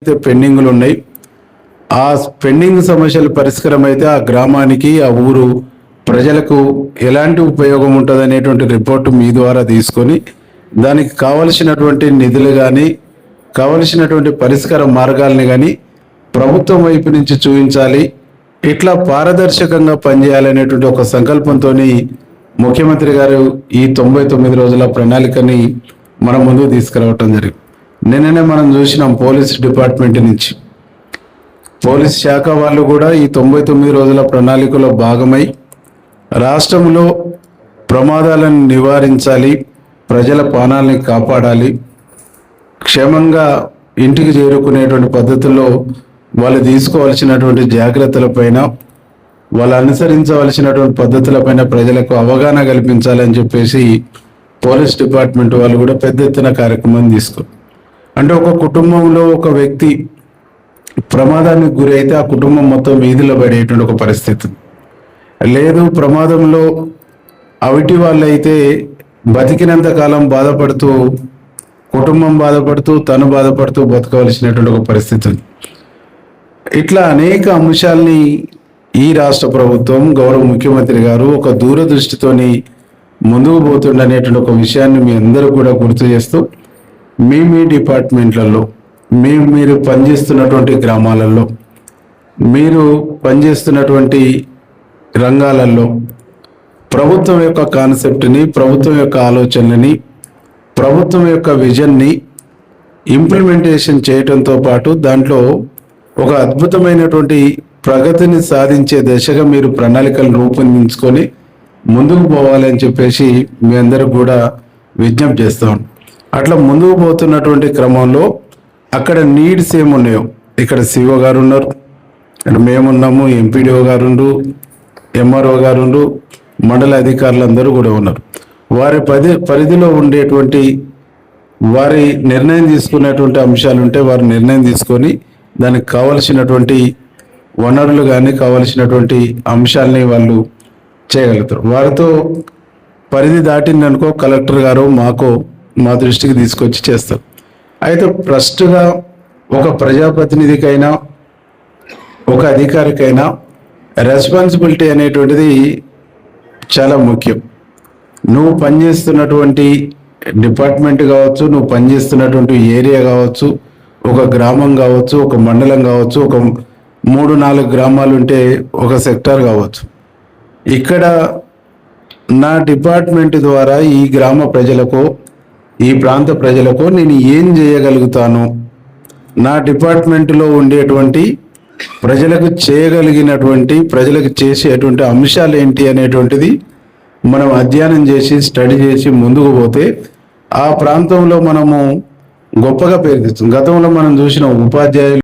పెండింగ్లు ఉన్నాయి. ఆ పెండింగ్ సమస్యల పరిష్కారం అయితే ఆ గ్రామానికి ఆ ఊరు ప్రజలకు ఎలాంటి ఉపయోగం ఉంటుంది అనేటువంటి రిపోర్టు మీ ద్వారా తీసుకొని దానికి కావలసినటువంటి నిధులు కానీ కావలసినటువంటి పరిష్కార మార్గాల్ని కానీ ప్రభుత్వం వైపు నుంచి చూపించాలి. ఇట్లా పారదర్శకంగా పనిచేయాలనేటువంటి ఒక సంకల్పంతో ముఖ్యమంత్రి గారు ఈ 99 రోజుల ప్రణాళికని మన ముందుకు తీసుకురావటం జరిగింది. నిన్ననే మనం చూసినాం పోలీస్ డిపార్ట్మెంట్ నుంచి పోలీస్ శాఖ వాళ్ళు కూడా ఈ 99 రోజుల ప్రణాళికలో భాగమై రాష్ట్రంలో ప్రమాదాలను నివారించాలి, ప్రజల ప్రాణాలని కాపాడాలి, క్షేమంగా ఇంటికి చేరుకునేటువంటి పద్ధతుల్లో వాళ్ళు తీసుకోవాల్సినటువంటి జాగ్రత్తలపైన వాళ్ళు అనుసరించవలసినటువంటి పద్ధతులపైన ప్రజలకు అవగాహన కల్పించాలని చెప్పేసి పోలీస్ డిపార్ట్మెంట్ వాళ్ళు కూడా పెద్ద ఎత్తున కార్యక్రమం తీసుకున్నారు. అంటే ఒక కుటుంబంలో ఒక వ్యక్తి ప్రమాదానికి గురి అయితే ఆ కుటుంబం మొత్తం వీధిలో పడేటువంటి ఒక పరిస్థితి లేదు. ప్రమాదంలో అవిటి వాళ్ళైతే బతికినంత కాలం బాధపడుతూ కుటుంబం బాధపడుతూ తను బాధపడుతూ బతకవలసినటువంటి ఒక పరిస్థితి. ఇట్లా అనేక అంశాల్ని ఈ రాష్ట్ర ప్రభుత్వం గౌరవ ముఖ్యమంత్రి గారు ఒక దూరదృష్టితోని ముందుకు పోతుండనేటువంటి ఒక విషయాన్ని మీ అందరూ కూడా గుర్తు చేస్తూ మీ డిపార్ట్మెంట్లలో మీరు పనిచేస్తున్నటువంటి గ్రామాలలో మీరు పనిచేస్తున్నటువంటి రంగాలలో ప్రభుత్వం యొక్క కాన్సెప్ట్ని, ప్రభుత్వం యొక్క ఆలోచనలని, ప్రభుత్వం యొక్క విజన్ని ఇంప్లిమెంటేషన్ చేయడంతో పాటు దాంట్లో ఒక అద్భుతమైనటువంటి ప్రగతిని సాధించే దిశగా మీరు ప్రణాళికలు రూపొందించుకొని ముందుకు పోవాలని చెప్పేసి మీ అందరికి కూడా విజ్ఞప్తి చేస్తాం. అట్లా ముందుకు పోతున్నటువంటి క్రమంలో అక్కడ నీడ్స్ ఏమున్నాయో ఇక్కడ సిఓ గారు ఉన్నారు, మేమున్నాము, ఎంపీడీఓ గారు ఉండు, ఎంఆర్ఓ గారు ఉండు, మండల అధికారులందరూ కూడా ఉన్నారు. వారి పరిధిలో ఉండేటువంటి వారి నిర్ణయం తీసుకునేటువంటి అంశాలు ఉంటే వారు నిర్ణయం తీసుకొని దానికి కావలసినటువంటి వనరులు కానీ కావలసినటువంటి అంశాలని వాళ్ళు చేయగలుగుతారు. వారితో పరిధి దాటిందనుకో కలెక్టర్ గారు మా దృష్టికి తీసుకొచ్చి చేస్తారు. అయితే ఫస్ట్గా ఒక ప్రజాప్రతినిధికైనా ఒక అధికారికైనా రెస్పాన్సిబిలిటీ అనేటువంటిది చాలా ముఖ్యం. నువ్వు పనిచేస్తున్నటువంటి డిపార్ట్మెంట్ కావచ్చు, నువ్వు పనిచేస్తున్నటువంటి ఏరియా కావచ్చు, ఒక గ్రామం కావచ్చు, ఒక మండలం కావచ్చు, ఒక 3-4 గ్రామాలు ఉంటే ఒక సెక్టార్ కావచ్చు. ఇక్కడ నా డిపార్ట్మెంట్ ద్వారా ఈ గ్రామ ప్రజలకు, ఈ ప్రాంత ప్రజలకు నేను ఏం చేయగలుగుతాను, నా డిపార్ట్మెంట్లో ఉండేటువంటి ప్రజలకు చేయగలిగినటువంటి ప్రజలకు చేసేటువంటి అంశాలు ఏంటి అనేటువంటిది మనం అధ్యయనం చేసి స్టడీ చేసి ముందుకు పోతే ఆ ప్రాంతంలో మనము గొప్పగా పేరు తెచ్చాం. గతంలో మనం చూసిన ఉపాధ్యాయులు